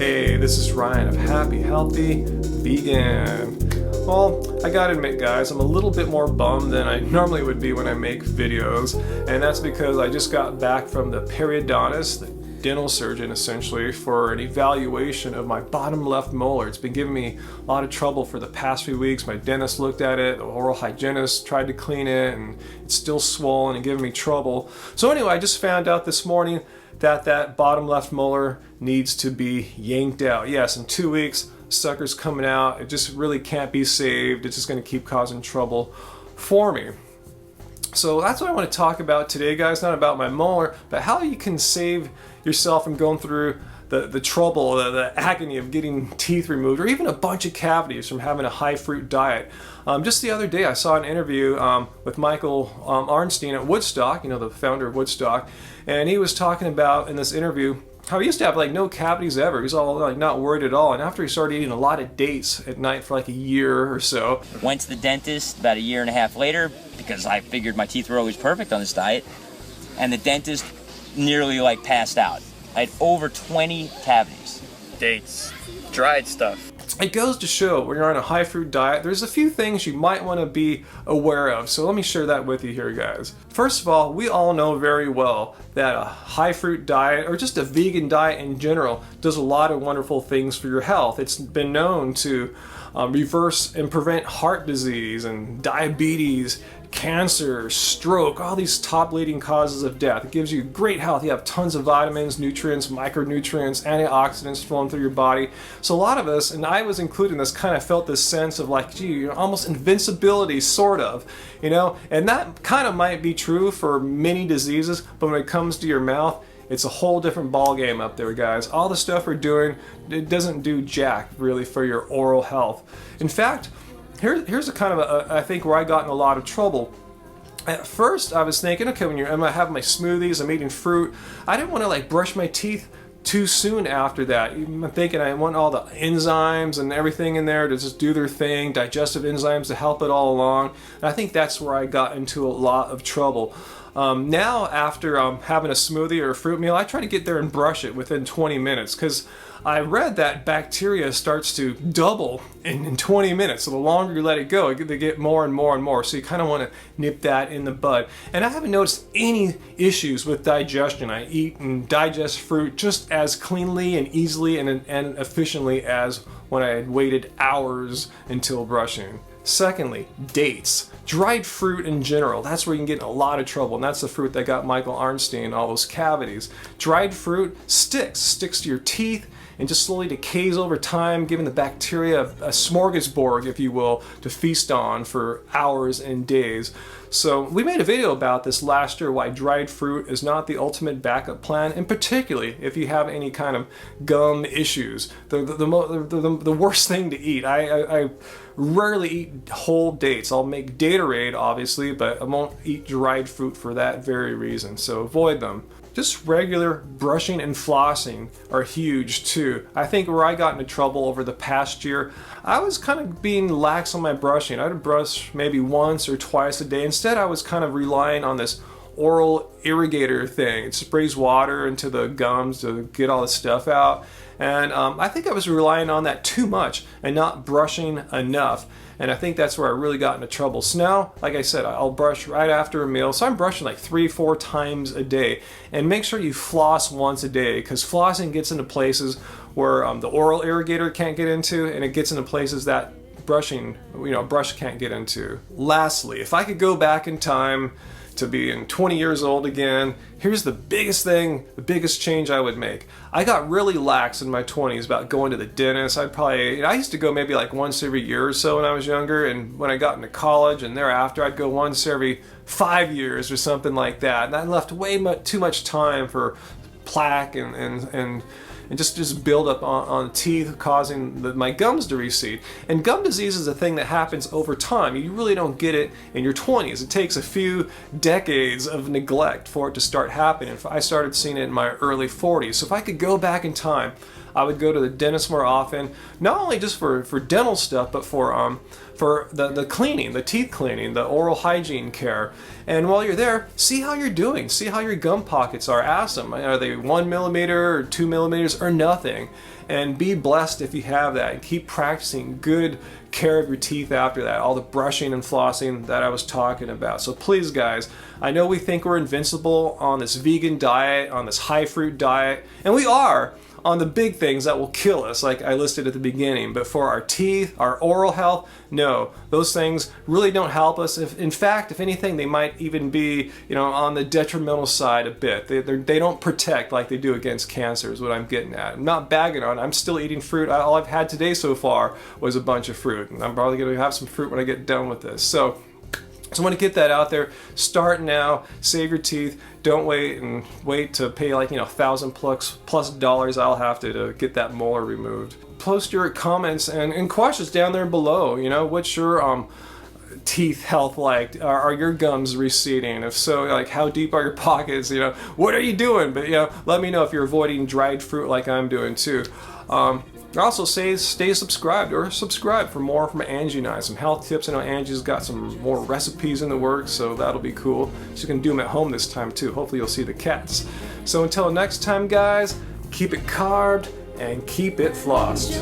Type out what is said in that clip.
Hey, this is Ryan of Happy Healthy Vegan. Well, I gotta admit guys, I'm a little bit more bummed than I normally would be when I make videos, and that's because I just got back from the periodontist, the dental surgeon essentially, for an evaluation of my bottom left molar. It's been giving me a lot of trouble for the past few weeks. My dentist looked at it, the oral hygienist tried to clean it, and it's still swollen and giving me trouble. So anyway, I just found out this morning that bottom left molar needs to be yanked out. Yes, in 2 weeks, sucker's coming out. It just really can't be saved. It's just going to keep causing trouble for me. So that's what I want to talk about today, guys. Not about my molar, but how you can save yourself from going through the trouble, the agony of getting teeth removed, or even a bunch of cavities from having a high fruit diet. Just the other day, I saw an interview with Michael Arnstein at Woodstock, you know, the founder of Woodstock, and he was talking about in this interview how he used to have like no cavities ever. He's all like not worried at all. And after he started eating a lot of dates at night for like a year or so. Went to the dentist about a year and a half later because I figured my teeth were always perfect on this diet. And the dentist nearly like passed out. I had over 20 cavities. Dates, dried stuff. It goes to show when you're on a high fruit diet, there's a few things you might want to be aware of. So let me share that with you here, guys. First of all, we all know very well that a high fruit diet, or just a vegan diet in general, does a lot of wonderful things for your health. It's been known to reverse and prevent heart disease and diabetes, cancer, stroke, all these top leading causes of death. It gives you great health. You have tons of vitamins, nutrients, micronutrients, antioxidants flowing through your body. So a lot of us, and I was included in this, kind of felt this sense of like, gee, you know, almost invincibility, sort of, you know, and that kind of might be true for many diseases, but when it comes to your mouth, it's a whole different ball game up there, guys. All the stuff we're doing, it doesn't do jack really for your oral health. In fact, here's a kind of I think where I got in a lot of trouble. At first, I was thinking, okay, I'm having my smoothies, I'm eating fruit, I didn't want to like brush my teeth too soon after that. I'm thinking I want all the enzymes and everything in there to just do their thing, digestive enzymes to help it all along. And I think that's where I got into a lot of trouble. Now, after having a smoothie or a fruit meal, I try to get there and brush it within 20 minutes because I read that bacteria starts to double in 20 minutes. So the longer you let it go, they get more and more and more. So you kind of want to nip that in the bud. And I haven't noticed any issues with digestion. I eat and digest fruit just as cleanly and easily and efficiently as when I had waited hours until brushing. Secondly, dates. Dried fruit in general, that's where you can get in a lot of trouble, and that's the fruit that got Michael Arnstein all those cavities. Dried fruit sticks to your teeth and just slowly decays over time, giving the bacteria a smorgasbord, if you will, to feast on for hours and days. So we made a video about this last year, why dried fruit is not the ultimate backup plan, and particularly if you have any kind of gum issues. The worst thing to eat. I rarely eat whole dates. I'll make Daterade, obviously, but I won't eat dried fruit for that very reason, so avoid them. Just regular brushing and flossing are huge too. I think where I got into trouble over the past year, I was kind of being lax on my brushing. I'd brush maybe once or twice a day. Instead, I was kind of relying on this oral irrigator thing. It sprays water into the gums to get all the stuff out. And I think I was relying on that too much and not brushing enough. And I think that's where I really got into trouble. So now, like I said, I'll brush right after a meal. So I'm brushing like 3-4 times a day. And make sure you floss once a day, because flossing gets into places where the oral irrigator can't get into, and it gets into places that brush can't get into. Lastly, if I could go back in time to being 20 years old again, here's the biggest thing, the biggest change I would make. I got really lax in my 20s about going to the dentist. I used to go maybe like once every year or so when I was younger, and when I got into college and thereafter, I'd go once every 5 years or something like that. And that left too much time for plaque and just build up on teeth, causing my gums to recede. And gum disease is a thing that happens over time. You really don't get it in your 20s. It takes a few decades of neglect for it to start happening. I started seeing it in my early 40s. So if I could go back in time, I would go to the dentist more often, not only just for dental stuff, but for the cleaning, the teeth cleaning, the oral hygiene care. And while you're there, see how you're doing. See how your gum pockets are. Ask them, are they 1 millimeter or 2 millimeters years or nothing. And be blessed if you have that, and keep practicing good care of your teeth after that, all the brushing and flossing that I was talking about. So please guys, I know we think we're invincible on this vegan diet, on this high fruit diet, and we are on the big things that will kill us, like I listed at the beginning. But for our teeth, our oral health, no, those things really don't help us. In fact, if anything, they might even be, on the detrimental side a bit. They don't protect like they do against cancer, is what I'm getting at. I'm not bagging on it. I'm still eating fruit. All I've had today so far was a bunch of fruit, and I'm probably going to have some fruit when I get done with this. So I want to get that out there. Start now. Save your teeth. Don't wait to pay like $1,000+ I'll have to get that molar removed. Post your comments and questions down there below. What's your teeth health like? Are your gums receding? If so, like, how deep are your pockets? What are you doing? But let me know if you're avoiding dried fruit like I'm doing too. Also, stay subscribed or subscribe for more from Angie and I. Some health tips. I know Angie's got some more recipes in the works, so that'll be cool. She's gonna do them at home this time too. Hopefully you'll see the cats. So until next time guys, keep it carbed and keep it flossed.